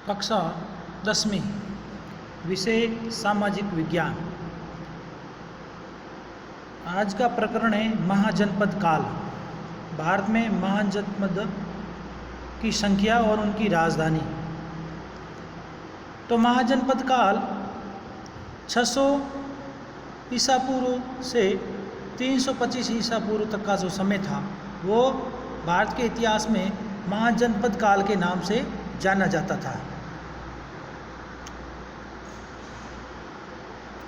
कक्षा 10वीं, विषय सामाजिक विज्ञान। आज का प्रकरण है महाजनपद काल। भारत में महाजनपद की संख्या और उनकी राजधानी। तो महाजनपद काल 600 ईसा पूर्व से 325 ईसा पूर्व तक का जो समय था वो भारत के इतिहास में महाजनपद काल के नाम से जाना जाता था।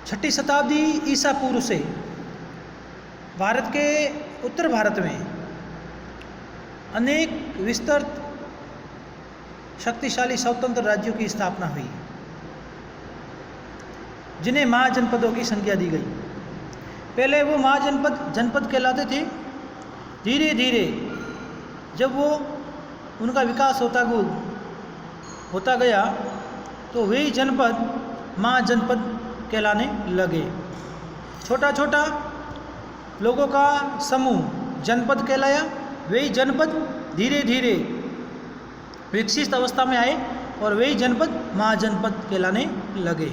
6ठी शताब्दी ईसा पूर्व से भारत के उत्तर भारत में अनेक विस्तृत शक्तिशाली स्वतंत्र राज्यों की स्थापना हुई, जिन्हें महाजनपदों की संज्ञा दी गई। पहले वो जनपद कहलाते थे। धीरे धीरे जब वो उनका विकास होता गया तो वही जनपद महाजनपद कहलाने लगे। छोटा छोटा लोगों का समूह जनपद कहलाया। वही जनपद धीरे धीरे विकसित अवस्था में आए और वही जनपद महाजनपद कहलाने लगे।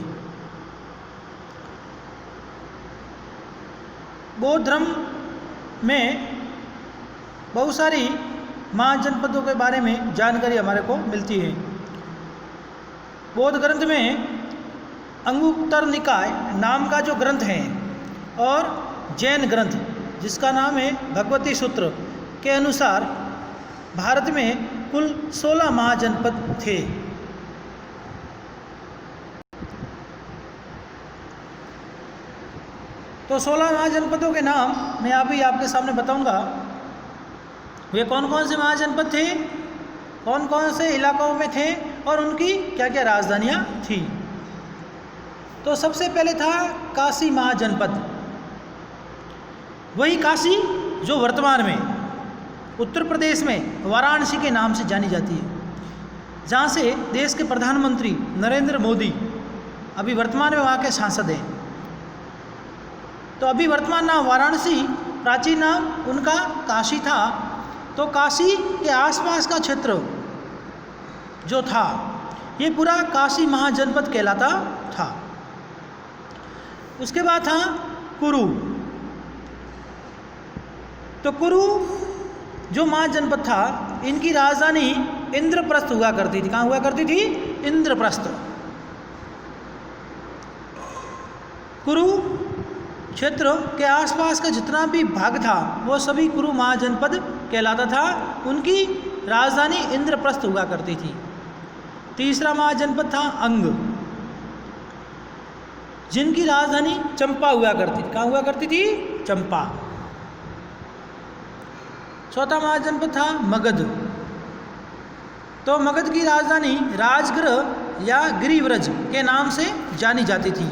बौद्ध धर्म में बहुत सारी महाजनपदों के बारे में जानकारी हमारे को मिलती है। बौद्ध ग्रंथ में अंगुत्तर निकाय नाम का जो ग्रंथ है और जैन ग्रंथ जिसका नाम है भगवती सूत्र के अनुसार भारत में कुल 16 महाजनपद थे। तो 16 महाजनपदों के नाम मैं अभी आपके सामने बताऊंगा। वे कौन कौन से महाजनपद थे, कौन कौन से इलाकों में थे और उनकी क्या क्या राजधानियां थी। तो सबसे पहले था काशी महाजनपद। वही काशी जो वर्तमान में उत्तर प्रदेश में वाराणसी के नाम से जानी जाती है, जहाँ से देश के प्रधानमंत्री नरेंद्र मोदी अभी वर्तमान में वहाँ के सांसद हैं। तो अभी वर्तमान नाम वाराणसी, प्राचीन नाम उनका काशी था। तो काशी के आसपास का क्षेत्र जो था ये पूरा काशी महाजनपद कहलाता था। उसके बाद था कुरु। तो कुरु जो महाजनपद था इनकी राजधानी इंद्रप्रस्थ हुआ करती थी। कहाँ हुआ करती थी? इंद्रप्रस्थ। कुरु क्षेत्र के आसपास का जितना भी भाग था वो सभी कुरु महाजनपद कहलाता था। उनकी राजधानी इंद्रप्रस्थ हुआ करती थी। तीसरा महाजनपद था अंग, जिनकी राजधानी चंपा हुआ करती थी। कहाँ हुआ करती थी? चंपा। चौथा महाजनपद था मगध। तो मगध की राजधानी राजगृह या गिरिव्रज के नाम से जानी जाती थी।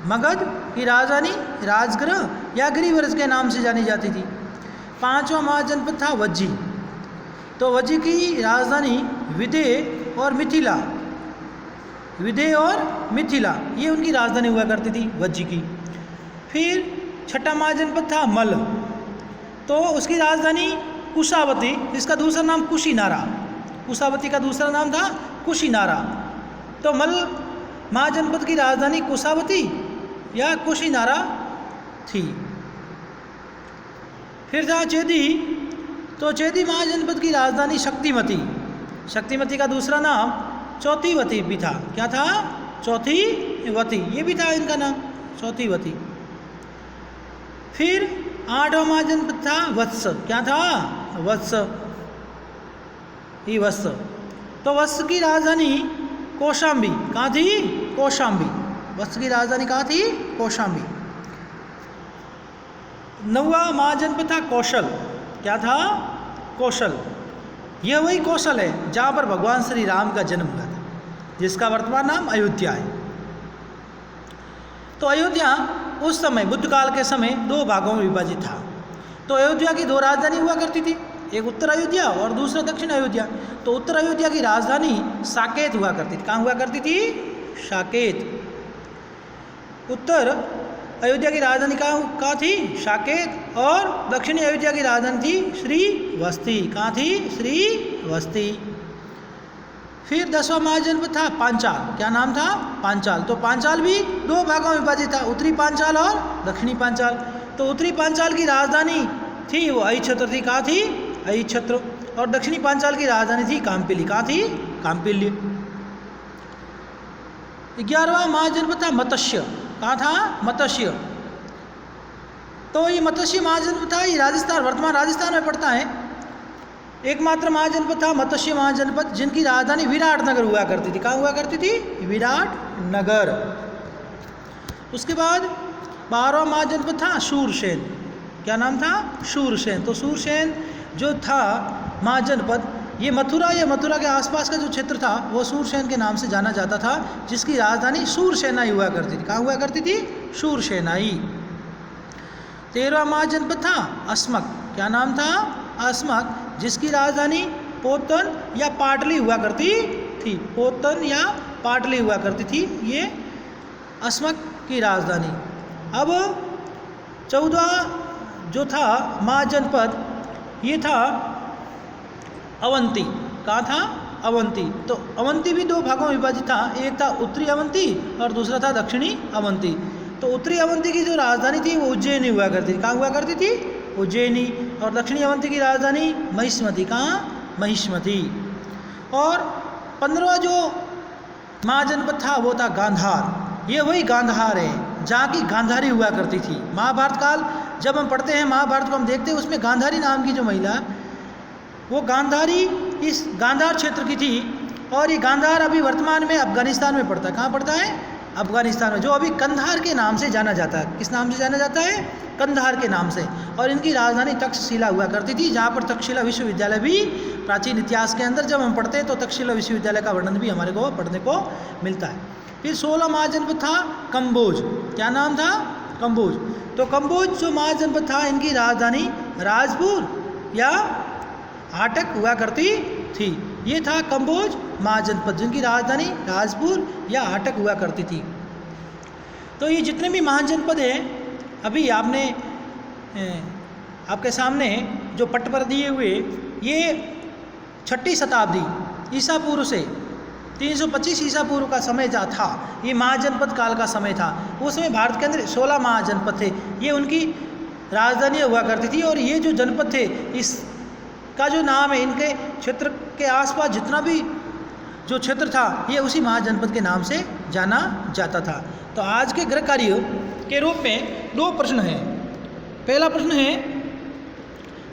मगध की राजधानी राजगृह या गिरिव्रज के नाम से जानी जाती थी। पांचवा महाजनपद था वज्जी। तो वज्जी की राजधानी विदेह और मिथिला, विदेह और मिथिला ये उनकी राजधानी हुआ करती थी वज्जी की। फिर छठा महाजनपद था मल। तो उसकी राजधानी कुशावती, जिसका दूसरा नाम कुशीनारा। कुशावती का दूसरा नाम था कुशीनारा। तो मल महाजनपद की राजधानी कुशावती या कुशीनारा थी। फिर था चेदी। तो चेदी महाजनपद की राजधानी शक्तिमती। शक्तिमती का दूसरा नाम चौथीवती भी था। क्या था? चौथीवती, ये भी था इनका नाम, चौथीवती। फिर आठवां महाजनपद था वत्स। क्या था? वत्स ही वत्स। तो वत्स की राजधानी कौशाम्बी। कहाँ थी? कौशाम्बी। वत्स की राजधानी कहाँ थी? कौशाम्बी। नौवां महाजनपद था कौशल। क्या था? कौशल। यह वही कौशल है जहाँ पर भगवान श्री राम का जन्म हुआ था, जिसका वर्तमान नाम अयोध्या है। तो अयोध्या उस समय बुद्ध काल के समय दो भागों में विभाजित था। तो अयोध्या की दो राजधानी हुआ करती थी, एक उत्तर अयोध्या और दूसरा दक्षिण अयोध्या। तो उत्तर अयोध्या की राजधानी साकेत हुआ करती थी। कहाँ हुआ करती थी? साकेत। उत्तर अयोध्या की राजधानी कहाँ थी? साकेत। और दक्षिणी अयोध्या की राजधानी थी श्रीवस्ती। कहाँ थी? श्रीवस्ती। फिर 10वां महाजनपद था पांचाल। क्या नाम था? पांचाल। तो पांचाल भी 2 भागों में विभाजित था, उत्तरी पांचाल और दक्षिणी पांचाल। तो उत्तरी पांचाल की राजधानी थी वो अहिच्छत्र थी। कहाँ थी? अहिच्छत्र। और दक्षिणी पांचाल की राजधानी थी काम्पिली। कहाँ थी? काम्पिल्य। 11वां महाजनपद था मत्स्य। कहाँ था? मत्स्य। तो ये मत्स्य महाजनपद था, ये राजस्थान, वर्तमान राजस्थान में पड़ता है। एकमात्र महाजनपद था मत्स्य महाजनपद, जिनकी राजधानी विराटनगर हुआ करती थी। कहाँ हुआ करती थी? विराटनगर। उसके बाद 12वां महाजनपद था शूरसेन। क्या नाम था? शूरसेन। तो शूरसेन जो था महाजनपद, ये मथुरा या मथुरा के आसपास का जो क्षेत्र था वो शूरसेन के नाम से जाना जाता था, जिसकी राजधानी शूरसेनाई हुआ करती थी। कहाँ हुआ करती थी? शूरसेनाई। 13वां महाजनपद था अस्मक। क्या नाम था? अस्मक, जिसकी राजधानी पोतन या पाटली हुआ करती थी। पोतन या पाटली हुआ करती थी ये अस्मक की राजधानी। अब 14वां जो था महाजनपद ये था अवंती। कहाँ था? अवंती। तो अवंती भी 2 भागों में विभाजित था, एक था उत्तरी अवंती और दूसरा था दक्षिणी अवंती। तो उत्तरी अवंती की जो राजधानी थी वो उज्जैनी हुआ करती थी। कहाँ हुआ करती थी? उज्जैनी। और दक्षिणी अवंती की राजधानी महिष्मती। कहाँ? महिष्मती। और 15वां जो महाजनपद था वो था गांधार। ये वही गांधार है जहाँ की गांधारी हुआ करती थी। महाभारत काल जब हम पढ़ते हैं, महाभारत को हम देखते हैं, उसमें गांधारी नाम की जो महिला, वो गांधारी इस गांधार क्षेत्र की थी। और ये गांधार अभी वर्तमान में अफगानिस्तान में पड़ता है। कहाँ पड़ता है? अफगानिस्तान में, जो अभी कंधार के नाम से जाना जाता है। किस नाम से जाना जाता है? कंधार के नाम से। और इनकी राजधानी तक्षशिला हुआ करती थी, जहाँ पर तक्षशिला विश्वविद्यालय भी प्राचीन इतिहास के अंदर जब हम पढ़ते हैं तो तक्षशिला विश्वविद्यालय का वर्णन भी हमारे को पढ़ने को मिलता है। फिर 16वां महाजनपद था कंबोज। क्या नाम था? कंबोज। तो कंबोज जो महाजनपद था, इनकी राजधानी राजपुर या हाटक हुआ करती थी। ये था कंबोज महाजनपद, जिनकी राजधानी राजपुर या हाटक हुआ करती थी। तो ये जितने भी महाजनपद हैं, अभी आपने आपके सामने जो पट्ट पर दिए हुए, ये 6ठी शताब्दी ईसा पूर्व से 325 ईसा पूर्व का समय जो था, ये महाजनपद काल का समय था। उस समय भारत के अंदर 16 महाजनपद थे, ये उनकी राजधानी हुआ करती थी। और ये जो जनपद थे, इस का जो नाम है, इनके क्षेत्र के आसपास जितना भी जो क्षेत्र था, ये उसी महाजनपद के नाम से जाना जाता था। तो आज के गृह कार्य के रूप में 2 प्रश्न हैं। पहला प्रश्न है,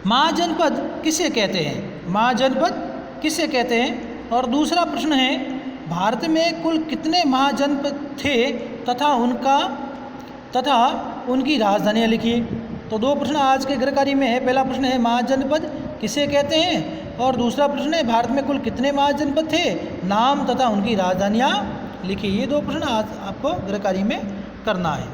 महाजनपद किसे कहते हैं? महाजनपद किसे कहते हैं? और दूसरा प्रश्न है, भारत में कुल कितने महाजनपद थे तथा उनकी राजधानियाँ लिखिए। तो 2 प्रश्न आज के गृह कार्य में है। पहला प्रश्न है, महाजनपद किसे कहते हैं? और दूसरा प्रश्न है, भारत में कुल कितने महाजनपद थे, नाम तथा उनकी राजधानियाँ लिखिए। ये 2 प्रश्न आज आपको गृह कार्य में करना है।